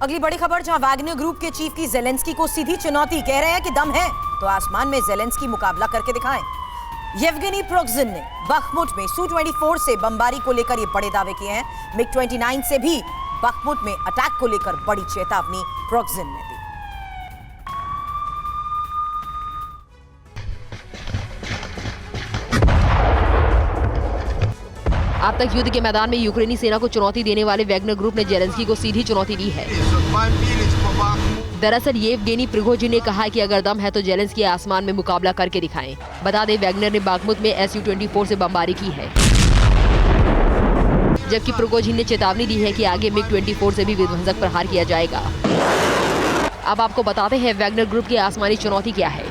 अगली बड़ी खबर, जहां वैगनर ग्रुप के चीफ की जेलेंस्की को सीधी चुनौती। कह रहे हैं कि दम है तो आसमान में जेलेंस्की मुकाबला करके दिखाएं। येवगेनी प्रिगोजिन ने बखमुट में Su-24 से बमबारी को लेकर ये बड़े दावे किए हैं। MiG-29 से भी बखमुट में अटैक को लेकर बड़ी चेतावनी प्रिगोजिन ने दी। अब तक युद्ध के मैदान में यूक्रेनी सेना को चुनौती देने वाले वैगनर ग्रुप ने जेलेंस्की को सीधी चुनौती दी है। दरअसल येवगेनी प्रिगोजिन ने कहा कि अगर दम है तो जेलेंस्की आसमान में मुकाबला करके दिखाएं। बता दें, वैगनर ने बाखमुत में Su-24 से बमबारी की है, जबकि प्रिगोजिन ने चेतावनी दी है कि आगे MiG-24 से भी विध्वंसक प्रहार किया जाएगा। अब आपको बताते हैं वैगनर ग्रुप की आसमानी चुनौती क्या है।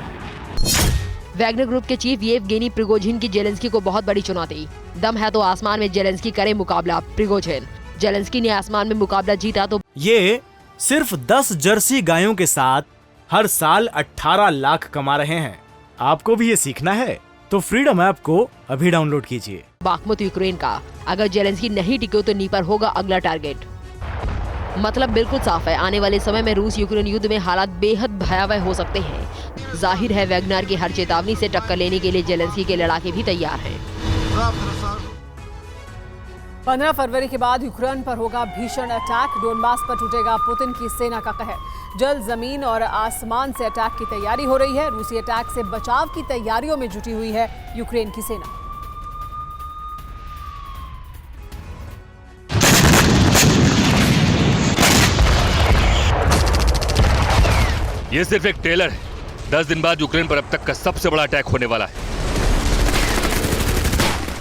वैगनर ग्रुप के चीफ येवगेनी प्रिगोजिन की जेलेंस्की को बहुत बड़ी चुनौती। दम है तो आसमान में जेलेंस्की करे मुकाबला। प्रिगोजिन, जेलेंस्की ने आसमान में मुकाबला जीता तो ये सिर्फ 10 जर्सी गायों के साथ हर साल 18 लाख कमा रहे हैं। आपको भी ये सीखना है तो फ्रीडम ऐप को अभी डाउनलोड कीजिए। बाखमुत यूक्रेन का, अगर जेलेंस्की नहीं टिके तो नीपर होगा अगला टारगेट। मतलब बिल्कुल साफ है, आने वाले समय में रूस यूक्रेन युद्ध में हालात बेहद भयावह हो सकते हैं। जाहिर है वैगनर की हर चेतावनी से टक्कर लेने के लिए जेलेंस्की के लड़ाके भी तैयार हैं। 15 फरवरी के बाद यूक्रेन पर होगा भीषण अटैक। डोनबास पर टूटेगा पुतिन की सेना का कहर। जल, जमीन और आसमान से अटैक की तैयारी हो रही है। रूसी अटैक से बचाव की तैयारियों में जुटी हुई है यूक्रेन की सेना। ये सिर्फ एक ट्रेलर है। 10 दिन बाद यूक्रेन पर अब तक का सबसे बड़ा अटैक होने वाला है।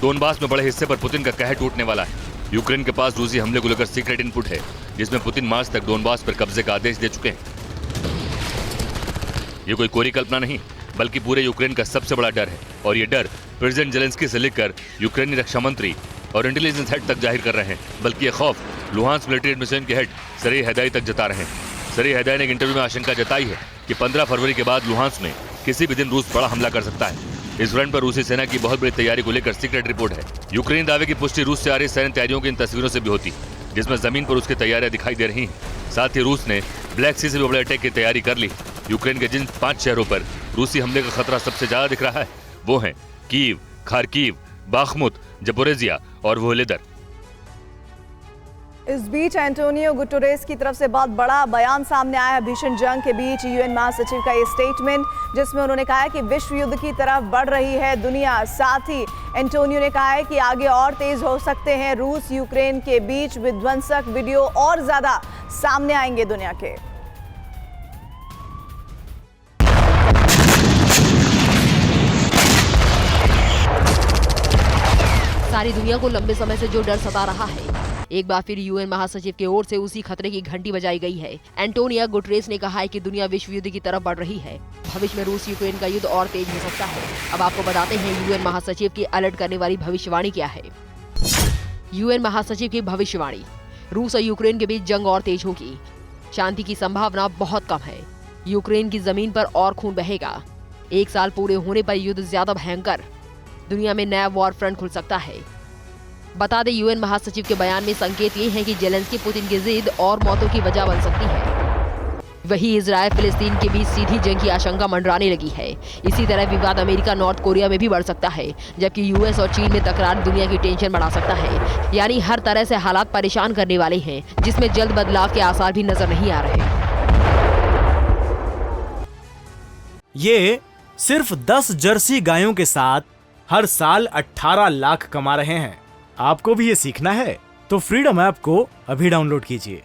डोनबास में बड़े हिस्से पर पुतिन का कहर टूटने वाला है। यूक्रेन के पास रूसी हमले को लेकर सीक्रेट इनपुट है, जिसमें पुतिन मार्च तक डोनबास पर कब्जे का आदेश दे चुके हैं। ये कोई कोरी कल्पना नहीं, बल्कि पूरे यूक्रेन का सबसे बड़ा डर है। और ये डर प्रेसिडेंट जेलेंस्की से लेकर यूक्रेनी रक्षा मंत्री और इंटेलिजेंस हेड तक जाहिर कर रहे हैं। बल्कि ये खौफ लुहांस्क मिलिट्री एडमिनिस्ट्रेशन के हेड सरी हैदाई तक जता रहे हैं। सरी हैदाई ने एक इंटरव्यू में आशंका जताई है कि 15 फरवरी के बाद लुहांस्क में किसी भी दिन रूस बड़ा हमला कर सकता है। इस फ्रंट पर रूसी सेना की बहुत बड़ी तैयारी को लेकर सीक्रेट रिपोर्ट है। यूक्रेनी दावे की पुष्टि रूस से आ रही सैन्य तैयारियों की इन तस्वीरों से भी होती, जिसमें जमीन पर उसकी तैयारियां दिखाई दे रही हैं। साथ ही रूस ने ब्लैक सी से भी बड़े अटैक की तैयारी कर ली। यूक्रेन के जिन 5 शहरों पर रूसी हमले का खतरा सबसे ज्यादा दिख रहा है वो हैं कीव, खार्किव, बाखमुत, जपोरेजिया और वोहलेदर। इस बीच एंटोनियो गुटेरेस की तरफ से बहुत बड़ा बयान सामने आया है। भीषण जंग के बीच यूएन महासचिव का ये स्टेटमेंट, जिसमें उन्होंने कहा है कि विश्व युद्ध की तरफ बढ़ रही है दुनिया। साथ ही एंटोनियो ने कहा है कि आगे और तेज हो सकते हैं रूस यूक्रेन के बीच विध्वंसक वीडियो और ज्यादा सामने आएंगे दुनिया के। सारी दुनिया को लंबे समय से जो डर सता रहा है, एक बार फिर यूएन महासचिव की ओर से उसी खतरे की घंटी बजाई गई है। एंटोनियो गुटेरेस ने कहा है कि दुनिया विश्व युद्ध की तरफ बढ़ रही है। भविष्य में रूस यूक्रेन का युद्ध और तेज हो सकता है। अब आपको बताते हैं यूएन महासचिव की अलर्ट करने वाली भविष्यवाणी क्या है। यूएन महासचिव की भविष्यवाणी, रूस और यूक्रेन के बीच जंग और तेज होगी। शांति की संभावना बहुत कम है। यूक्रेन की जमीन पर और खून बहेगा। 1 साल पूरे होने पर युद्ध ज्यादा भयंकर, दुनिया में नया वॉर फ्रंट खुल सकता है। बता दें, यूएन महासचिव के बयान में संकेत ये है कि जेलेंस्की पुतिन की जिद और मौतों की वजह बन सकती है। वही इजराइल फिलिस्तीन के बीच सीधी जंग की आशंका मंडराने लगी है। इसी तरह विवाद अमेरिका नॉर्थ कोरिया में भी बढ़ सकता है, जबकि यूएस और चीन में तकरार दुनिया की टेंशन बढ़ा सकता है। यानी हर तरह से हालात परेशान करने वाले हैं, जिसमें जल्द बदलाव के आसार भी नजर नहीं आ रहे। ये सिर्फ 10 जर्सी गायों के साथ हर साल 18 लाख कमा रहे हैं। आपको भी ये सीखना है तो फ्रीडम ऐप को अभी डाउनलोड कीजिए।